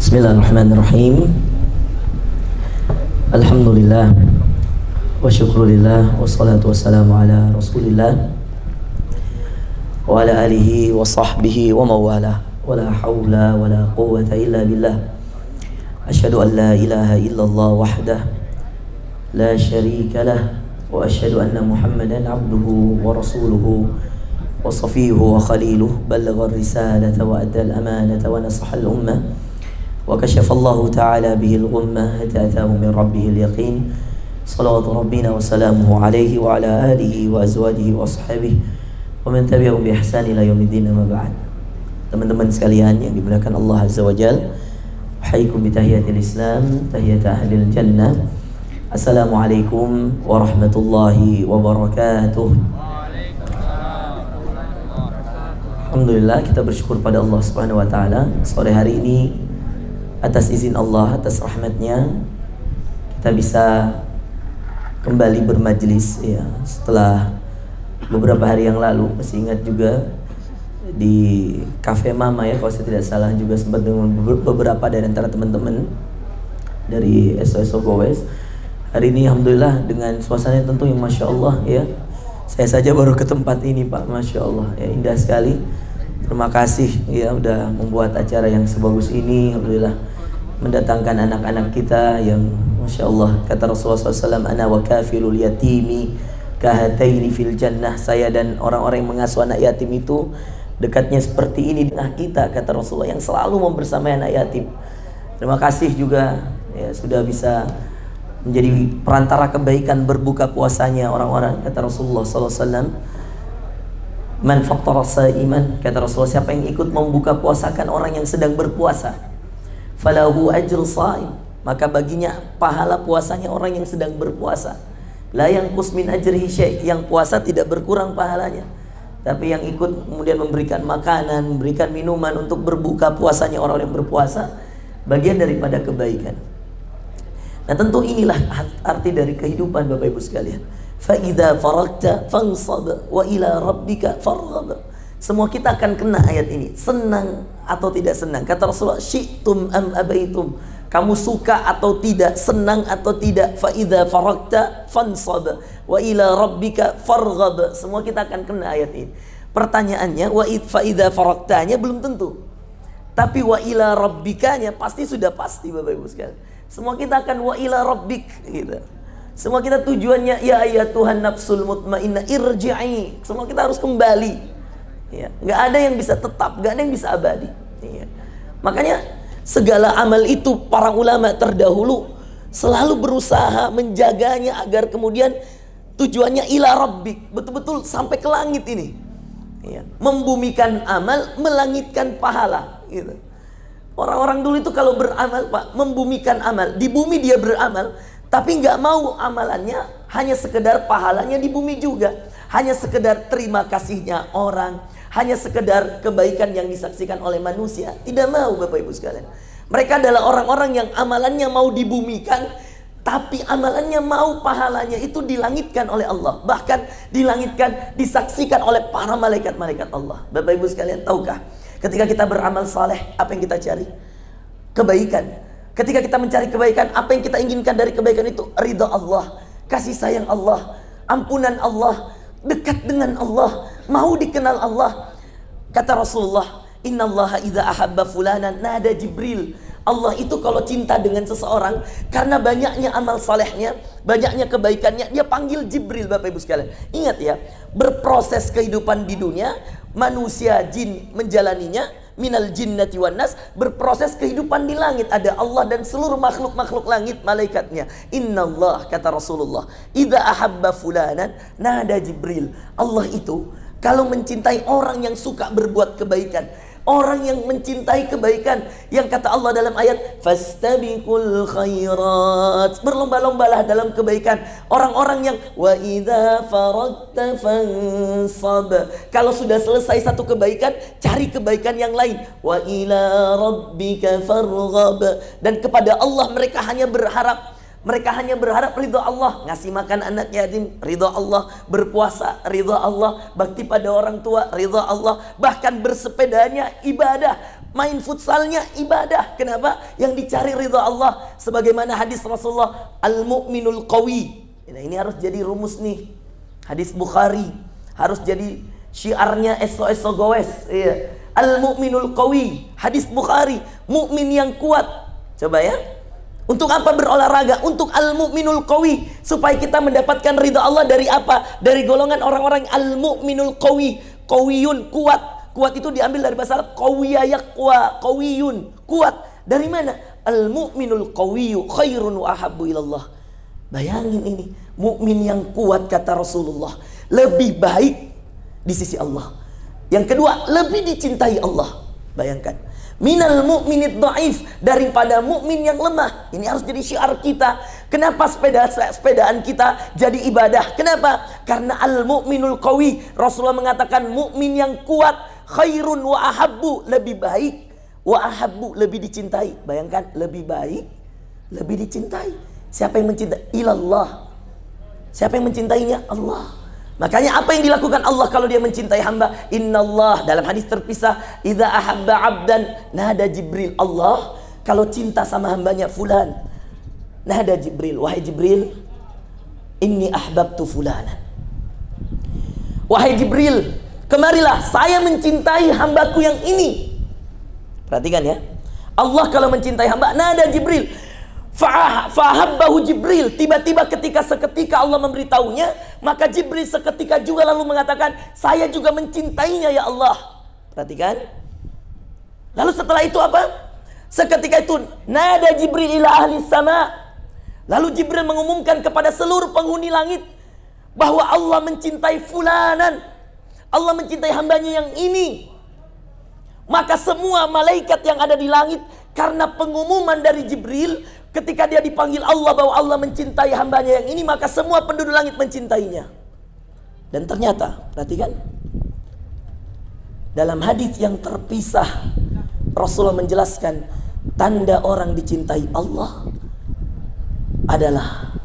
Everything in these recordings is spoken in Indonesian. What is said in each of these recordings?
Bismillahirrahmanirrahim. Alhamdulillah wa syukrulillah wassalatu wassalamu ala rasulillah wa ala alihi wa sahbihi wa mawalah wa la hawla wa la quwwata illa billah. Asyhadu an la ilaha illallah wahdah la syarika lah wa asyhadu anna Muhammadan abduhu wa rasuluhu wa safiyuhu wa khaliluh ballagha ar-risalata wa adda al-amanata wa nasaha al-ummah wa kashafa Allah ta'ala bihi al-ghummah hatta ataahu min rabbih al-yaqin. Salawatu rabbina wa salamuhu alaihi wa ala alihi wa azwajihi wa ashabihi wa man tabi'ahum bi ihsan ila yaumiddin, amma ba'd. Teman-teman sekalian yang dimuliakan Allah Azza wa Jalla, uhayyikum bi tahiyatil Islam, tahiyat ahlil jannah. Assalamualaikum warahmatullahi wabarakatuh. Alhamdulillah, kita bersyukur pada Allah Subhanahu wa taala. Sore hari ini atas izin Allah, atas rahmatnya, kita bisa kembali bermajlis ya, setelah beberapa hari yang lalu. Masih ingat juga di Cafe Mama ya, kalau saya tidak salah, juga sempat dengan beberapa dari antara teman-teman dari SOS Gowes. Hari ini alhamdulillah dengan suasana tentu yang Masya Allah ya. Saya saja baru ke tempat ini Pak, Masya Allah ya, indah sekali. Terima kasih ya udah membuat acara yang sebagus ini. Alhamdulillah mendatangkan anak-anak kita yang Masya Allah, kata Rasulullah SAW, ana wa kafilul yatimi kahataini fil jannah. Saya dan orang-orang yang mengasuh anak yatim itu dekatnya seperti ini dengan kita, kata Rasulullah, yang selalu membersamai anak yatim. Terima kasih juga ya, sudah bisa menjadi perantara kebaikan berbuka puasanya orang-orang, kata Rasulullah SAW. Man fattara sa'iman, kata Rasulullah, siapa yang ikut membuka puasakan orang yang sedang berpuasa, falahu ajru sha'im, maka baginya pahala puasanya orang yang sedang berpuasa. La yanqus min ajrihi syai', yang puasa tidak berkurang pahalanya, tapi yang ikut kemudian memberikan makanan, memberikan minuman untuk berbuka puasanya orang yang berpuasa, bagian daripada kebaikan. Nah tentu inilah arti dari kehidupan Bapak Ibu sekalian. Fa idza faragta fansab wa ila rabbika farghab. Semua kita akan kena ayat ini, senang atau tidak senang. Kata Rasulullah, syi'tum am abaitum, kamu suka atau tidak, senang atau tidak, fa idza faragta fansab wa ila rabbika farghab. Semua kita akan kena ayat ini. Pertanyaannya, fa idza faragtanya belum tentu. Tapi wa ila rabbikanya pasti sudah pasti Bapak Ibu sekalian. Semua kita akan wa ila rabbik gitu. Semua kita tujuannya ya ayyatuhan nafsul mutmainnah irji'i. Semua kita harus kembali. Ya, nggak ada yang bisa tetap, nggak ada yang bisa abadi. Ya. Makanya segala amal itu para ulama terdahulu selalu berusaha menjaganya agar kemudian tujuannya ila rabbik, betul-betul sampai ke langit ini. Ya. Membumikan amal, melangitkan pahala. Gitu. Orang-orang dulu itu kalau beramal Pak, membumikan amal, di bumi dia beramal, tapi nggak mau amalannya hanya sekedar pahalanya di bumi juga, hanya sekedar terima kasihnya orang, hanya sekedar kebaikan yang disaksikan oleh manusia. Tidak mau Bapak Ibu sekalian. Mereka adalah orang-orang yang amalannya mau dibumikan, tapi amalannya mau pahalanya itu dilangitkan oleh Allah, bahkan dilangitkan, disaksikan oleh para malaikat-malaikat Allah. Bapak Ibu sekalian, tahukah ketika kita beramal saleh, apa yang kita cari? Kebaikan. Ketika kita mencari kebaikan, apa yang kita inginkan dari kebaikan itu? Ridha Allah, kasih sayang Allah, ampunan Allah, dekat dengan Allah, mau dikenal Allah. Kata Rasulullah, innallaha idza ahabba fulanan nada Jibril. Allah itu kalau cinta dengan seseorang, karena banyaknya amal salehnya, banyaknya kebaikannya, dia panggil Jibril. Bapak Ibu sekalian, ingat ya, berproses kehidupan di dunia, manusia jin menjalaninya, minal jinnati wan nas, berproses kehidupan di langit, ada Allah dan seluruh makhluk-makhluk langit, malaikatnya. Innallah, kata Rasulullah, idza ahabba fulanan nada Jibril. Allah itu kalau mencintai orang yang suka berbuat kebaikan, orang yang mencintai kebaikan, yang kata Allah dalam ayat fastabiqul khairat, berlomba-lombalah dalam kebaikan. Orang-orang yang wa idza faragta fansab, kalau sudah selesai satu kebaikan, cari kebaikan yang lain. Wa ila rabbika farghab, dan kepada Allah mereka hanya berharap. Mereka hanya berharap ridha Allah, ngasih makan anak yatim, ridha Allah, berpuasa, ridha Allah, bakti pada orang tua, ridha Allah, bahkan bersepedanya ibadah, main futsalnya ibadah. Kenapa? Yang dicari ridha Allah. Sebagaimana hadis Rasulullah, al-mu'minul qawi. Nah, ini harus jadi rumus nih. Hadis Bukhari harus jadi syiarnya SOS goes. Iya. Al-mu'minul qawi. Hadis Bukhari, mukmin yang kuat. Coba ya. Untuk apa berolahraga? Untuk al-mu'minul qawi, supaya kita mendapatkan ridha Allah dari apa? Dari golongan orang-orang al-mu'minul qawi. Qawiyun, kuat. Kuat itu diambil dari bahasa Arab qawiya yaqwa, qawiyun, kuat. Dari mana? Al-mu'minul qawiyu khairun wa ahabbu ilallah. Bayangin ini, mukmin yang kuat kata Rasulullah lebih baik di sisi Allah. Yang kedua, lebih dicintai Allah. Bayangkan. Minal mu'minid dhaif, daripada mukmin yang lemah. Ini harus jadi syiar kita. Kenapa sepedaan kita jadi ibadah? Kenapa? Karena al-mu'minul qawi. Rasulullah mengatakan mukmin yang kuat khairun wa ahabbu, lebih baik, wa ahabbu, lebih dicintai. Bayangkan, lebih baik, lebih dicintai. Siapa yang mencintai? Ilallah. Siapa yang mencintainya? Allah. Makanya apa yang dilakukan Allah kalau dia mencintai hamba? Innallah, dalam hadis terpisah, idza ahabba abdan nada Jibril. Allah kalau cinta sama hambanya fulan, nada Jibril, wahai Jibril, inni ahbabtu fulanan. Wahai Jibril, kemarilah, saya mencintai hambaku yang ini. Perhatikan ya. Allah kalau mencintai hamba, nada Jibril. Fahabbahu Jibril. Tiba-tiba seketika Allah memberitahunya, maka Jibril seketika juga lalu mengatakan, saya juga mencintainya ya Allah. Perhatikan. Lalu setelah itu apa? Seketika itu nada Jibril ila ahli sama. Lalu Jibril mengumumkan kepada seluruh penghuni langit bahwa Allah mencintai fulanan, Allah mencintai hambanya yang ini. Maka semua malaikat yang ada di langit, karena pengumuman dari Jibril, ketika dia dipanggil Allah bahwa Allah mencintai hambanya yang ini, maka semua penduduk langit mencintainya. Dan ternyata, perhatikan, dalam hadis yang terpisah, Rasulullah menjelaskan tanda orang dicintai Allah adalah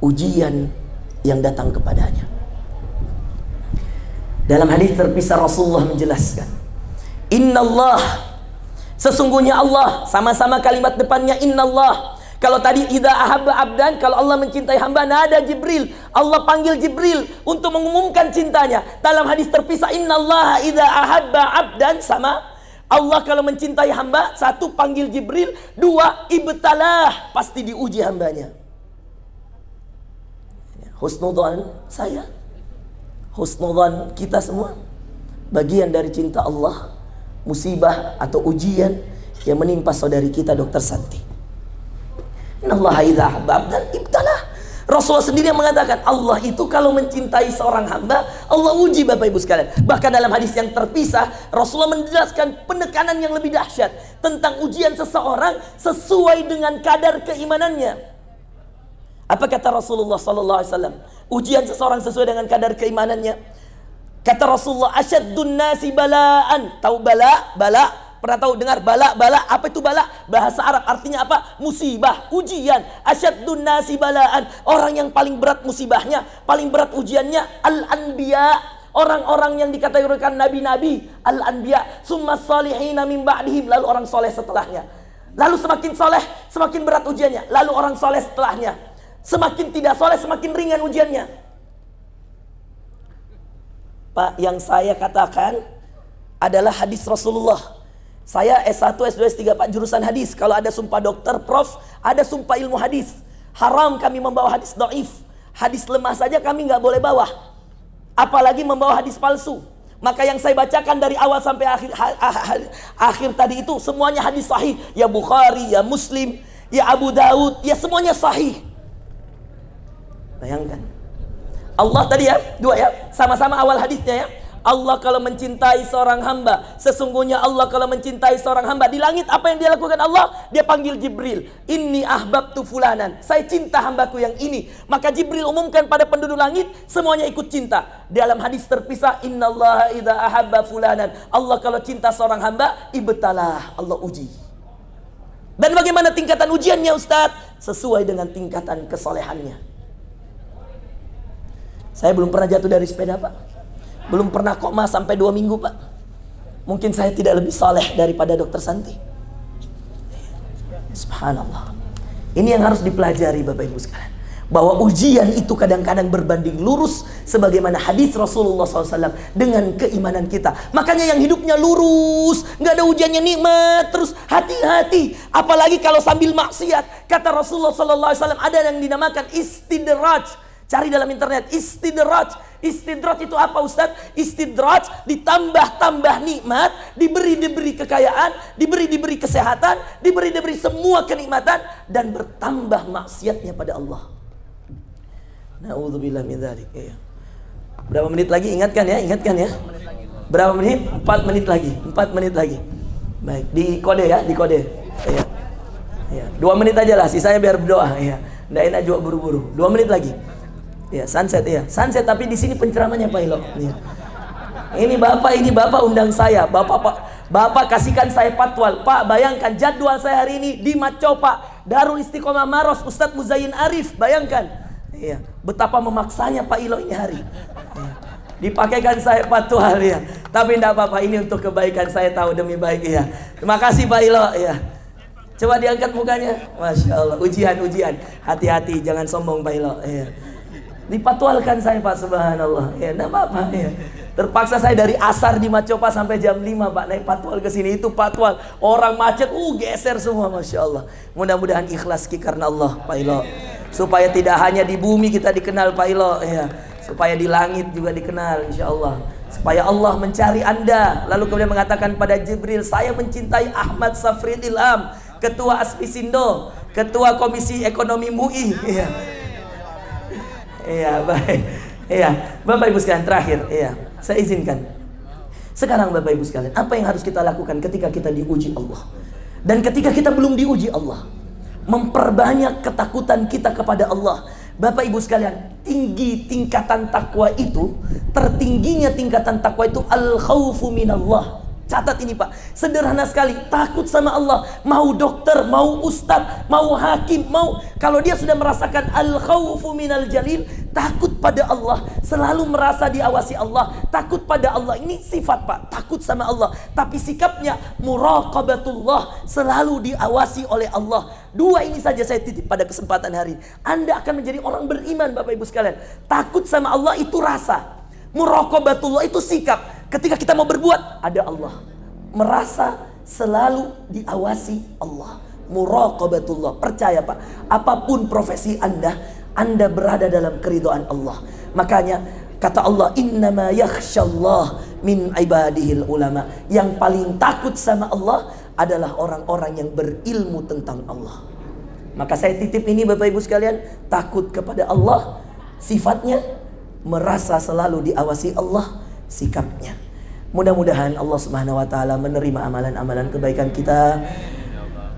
ujian yang datang kepadanya. Dalam hadis terpisah Rasulullah menjelaskan, Innallah, sesungguhnya Allah, sama-sama kalimat depannya innallah. Kalau tadi idza ahabba abdan, kalau Allah mencintai hamba, nada Jibril, Allah panggil Jibril untuk mengumumkan cintanya. Dalam hadis terpisah, innallaha idza ahabba abdan, sama Allah kalau mencintai hamba, satu panggil Jibril, dua ibtalah, pasti diuji hambanya. Husnudzan saya, husnudzan kita semua, bagian dari cinta Allah. Musibah atau ujian yang menimpa saudari kita Dr. Santi. Innallaha idza ahabba abdan ibtalah. Rasulullah sendiri yang mengatakan, Allah itu kalau mencintai seorang hamba, Allah uji Bapak Ibu sekalian. Bahkan dalam hadis yang terpisah, Rasulullah menjelaskan penekanan yang lebih dahsyat tentang ujian seseorang sesuai dengan kadar keimanannya. Apa kata Rasulullah sallallahu alaihi wasallam? Ujian seseorang sesuai dengan kadar keimanannya. Kata Rasulullah, asyaddun nasi balaan. Tahu bala? Bala? Pernah tahu dengar bala? Bala? Apa itu bala? Bahasa Arab artinya apa? Musibah, ujian. Asyaddun nasi balaan. Orang yang paling berat musibahnya, paling berat ujiannya, al-anbiya. Orang-orang yang dikategorikan nabi-nabi, al-anbiya. Summa salihina min ba'dihim. Lalu orang soleh setelahnya. Lalu semakin soleh, semakin berat ujiannya. Lalu orang soleh setelahnya. Semakin tidak soleh, semakin ringan ujiannya. Pak, yang saya katakan adalah hadis Rasulullah. Saya S1, S2, S3 Pak, jurusan hadis. Kalau ada sumpah dokter, prof, ada sumpah ilmu hadis. Haram kami membawa hadis dhaif. Hadis lemah saja kami nggak boleh bawa. Apalagi membawa hadis palsu. Maka yang saya bacakan dari awal sampai akhir tadi itu semuanya hadis sahih. Ya Bukhari, ya Muslim, ya Abu Daud, ya semuanya sahih. Bayangkan. Allah tadi ya, dua ya, sama-sama awal hadisnya ya. Allah kalau mencintai seorang hamba, sesungguhnya Allah kalau mencintai seorang hamba, di langit apa yang dia lakukan Allah? Dia panggil Jibril, inni ahbabtu fulanan, saya cinta hambaku yang ini. Maka Jibril umumkan pada penduduk langit, semuanya ikut cinta. Dalam hadis terpisah, innallaha idza ahabba fulanan, Allah kalau cinta seorang hamba, ibtalah, Allah uji. Dan bagaimana tingkatan ujiannya Ustadz? Sesuai dengan tingkatan kesolehannya. Saya belum pernah jatuh dari sepeda Pak. Belum pernah koma sampai 2 minggu Pak. Mungkin saya tidak lebih saleh daripada Dokter Santi. Subhanallah. Ini yang harus dipelajari Bapak Ibu sekalian, bahwa ujian itu kadang-kadang berbanding lurus sebagaimana hadis Rasulullah SAW dengan keimanan kita. Makanya yang hidupnya lurus, nggak ada ujiannya, nikmat terus, hati-hati. Apalagi kalau sambil maksiat. Kata Rasulullah SAW, ada yang dinamakan istidraj. Cari dalam internet istidraj. Istidraj itu apa Ustaz? Istidraj ditambah-tambah nikmat, diberi kekayaan, diberi kesehatan, diberi semua kenikmatan, dan bertambah maksiatnya pada Allah. Na'udzubillah min dzalik. Iya. Berapa menit lagi? Ingatkan ya. Berapa menit? 4 menit lagi. 4 menit lagi. Baik, di kode ya, di kode. Iya. Iya, 2 menit aja lah, sisanya biar berdoa. Iya. Nggak enak juga buru-buru. 2 menit lagi. Ya, sunset ya. Sunset, tapi di sini penceramahnya Pak Ilo. Ya. Ini Bapak undang saya. Bapak kasihkan saya patwal. Pak, bayangkan jadwal saya hari ini di Macopa, Darul Istiqomah Maros, Ustadz Muzayyin Arif. Bayangkan. Ya, betapa memaksanya Pak Ilo ini hari. Ya. Dipakaikan saya patwal ya. Tapi enggak apa-apa, ini untuk kebaikan, saya tahu demi baik ya. Terima kasih Pak Ilo ya. Coba diangkat mukanya. Masya Allah. Ujian. Hati-hati, jangan sombong Pak Ilo ya. Dipatwalkan saya Pak, subhanallah. Ya, enggak apa-apa ya. Terpaksa saya dari asar di Macopa sampai jam 5 Pak, naik patwal ke sini. Itu patwal, orang macet, geser semua, masya Allah. Mudah-mudahan ikhlas karena Allah Pak Ilo. Supaya tidak hanya di bumi kita dikenal Pak Ilo ya, supaya di langit juga dikenal insya Allah. Supaya Allah mencari Anda. Lalu kemudian mengatakan pada Jibril, saya mencintai Ahmad Safrid Ilham, Ketua Aspisindo, Ketua Komisi Ekonomi MUI ya. Iya, baik. Iya, Bapak Ibu sekalian, terakhir, iya, saya izinkan. Sekarang Bapak Ibu sekalian, apa yang harus kita lakukan ketika kita diuji Allah? Dan ketika kita belum diuji Allah? Memperbanyak ketakutan kita kepada Allah. Bapak Ibu sekalian, tinggi tingkatan takwa itu, tertingginya tingkatan takwa itu al-khaufu minallah. Catat ini Pak, sederhana sekali, takut sama Allah. Mau dokter, mau ustadz, mau hakim, kalau dia sudah merasakan al-khaufu minal jalil, takut pada Allah, selalu merasa diawasi Allah, takut pada Allah. Ini sifat Pak, takut sama Allah. Tapi sikapnya muraqabatullah, selalu diawasi oleh Allah. 2 ini saja saya titip pada kesempatan hari. Anda akan menjadi orang beriman Bapak Ibu sekalian. Takut sama Allah itu rasa, muraqabatullah itu sikap. Ketika kita mau berbuat, ada Allah. Merasa selalu diawasi Allah. Muraqabatullah. Percaya Pak, apapun profesi Anda berada dalam keridhaan Allah. Makanya kata Allah, innama yakhshallah min ibadihil ulama. Yang paling takut sama Allah adalah orang-orang yang berilmu tentang Allah. Maka saya titip ini Bapak Ibu sekalian, takut kepada Allah, sifatnya merasa selalu diawasi Allah, sikapnya. Mudah-mudahan Allah Subhanahu wa taala menerima amalan-amalan kebaikan kita,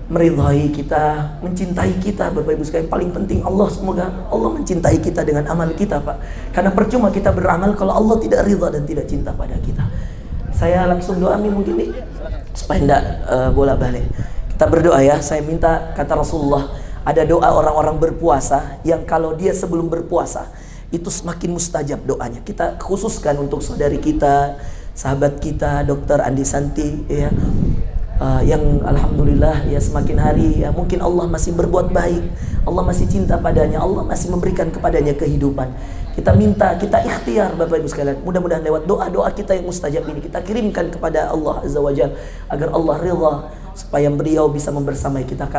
meridhai kita, mencintai kita Bapak Ibu sekalian. Paling penting Allah, semoga Allah mencintai kita dengan amal kita Pak. Karena percuma kita beramal kalau Allah tidak ridha dan tidak cinta pada kita. Saya langsung doa mungkin nih, supaya tidak bolak-balik. Kita berdoa ya. Saya minta, kata Rasulullah, ada doa orang-orang berpuasa yang kalau dia sebelum berpuasa itu semakin mustajab doanya. Kita khususkan untuk saudari kita, sahabat kita Dr. Andi Santi ya, yang alhamdulillah ya semakin hari ya mungkin Allah masih berbuat baik, Allah masih cinta padanya, Allah masih memberikan kepadanya kehidupan. Kita minta, kita ikhtiar Bapak Ibu sekalian, mudah-mudahan lewat doa-doa kita yang mustajab ini kita kirimkan kepada Allah Azza wa Jalla agar Allah ridha, supaya beliau bisa membersamai kita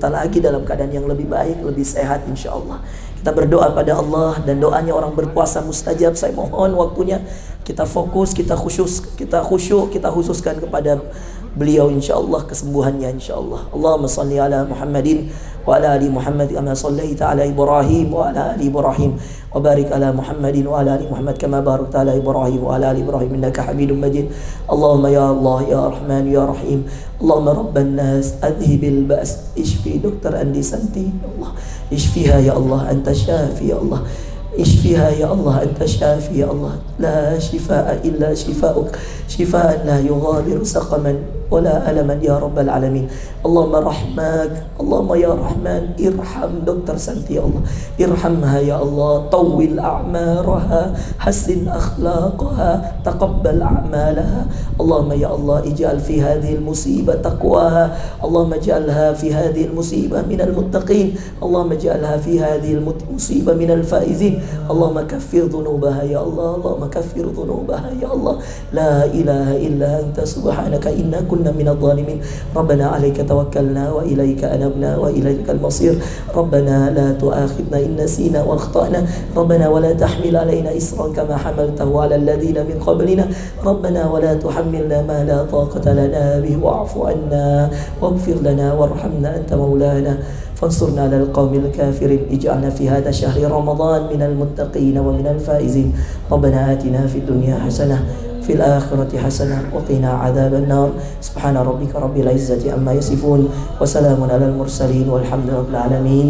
lagi dalam keadaan yang lebih baik, lebih sehat insya Allah. Kita berdoa pada Allah, dan doanya orang berpuasa mustajab. Saya mohon waktunya kita fokus, kita khusyuk, kita khususkan kepada beliau insya Allah kesembuhannya insya Allah. Allahumma salli ala Muhammadin wa ala ali Muhammad kama sallaita ala Ibrahim wa ala ali Ibrahim wa barik ala Muhammadin wa ala ali Muhammad kama barakta ala Ibrahim wa ala ali Ibrahim innaka Hamidum Majid. Allahumma ya Allah ya Rahman ya Rahim. Allahumma rabban nas adhibil ba's, ishfi Dr. Andi Santi Allah, ishfiha ya Allah, anta syafi ya Allah, ishfiha ya Allah, anta syafi ya Allah, la shifaa illa shifauk, shifaan la yughadiru saqaman ولا ألما يا رب العالمين. اللهم رحمك، اللهم يا رحمن ارحم دكتور سنتي يا الله، ارحمها يا الله، طول أعمارها، حسن أخلاقها، تقبل أعمالها. اللهم يا الله اجعل في هذه المصيبة تقواها، اللهم اجعلها في هذه المصيبة من المتقين، اللهم اجعلها في هذه المصيبة من الفائزين. اللهم كفر ذنوبها يا الله، اللهم كفر ذنوبها يا الله. لا إله إلا أنت سبحانك إنا كنا من الظالمين. ربنا عليك توكلنا وإليك أنبنا وإليك المصير. ربنا لا تؤاخذنا إن نسينا واخطأنا، ربنا ولا تحمل علينا إصرا كما حملته على الذين من قبلنا، ربنا ولا تحملنا ما لا طاقة لنا به، واعف عنا واغفر لنا وارحمنا أنت مولانا فانصرنا على القوم الكافرين. اجعلنا في هذا شهر رمضان من المتقين ومن الفائزين. ربنا آتنا في الدنيا حسنة في الآخرة حسنة وقنا عذاب النار. سبحان ربك رب العزة عما يصفون وسلام على المرسلين والحمد لله رب العالمين.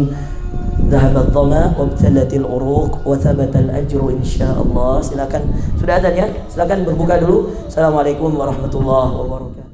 ذهب الظما وابتلت العروق وثبت الأجر إن شاء الله. Silakan, sudah ada ya? Silakan berbuka dulu. Assalamualaikum warahmatullahi wabarakatuh.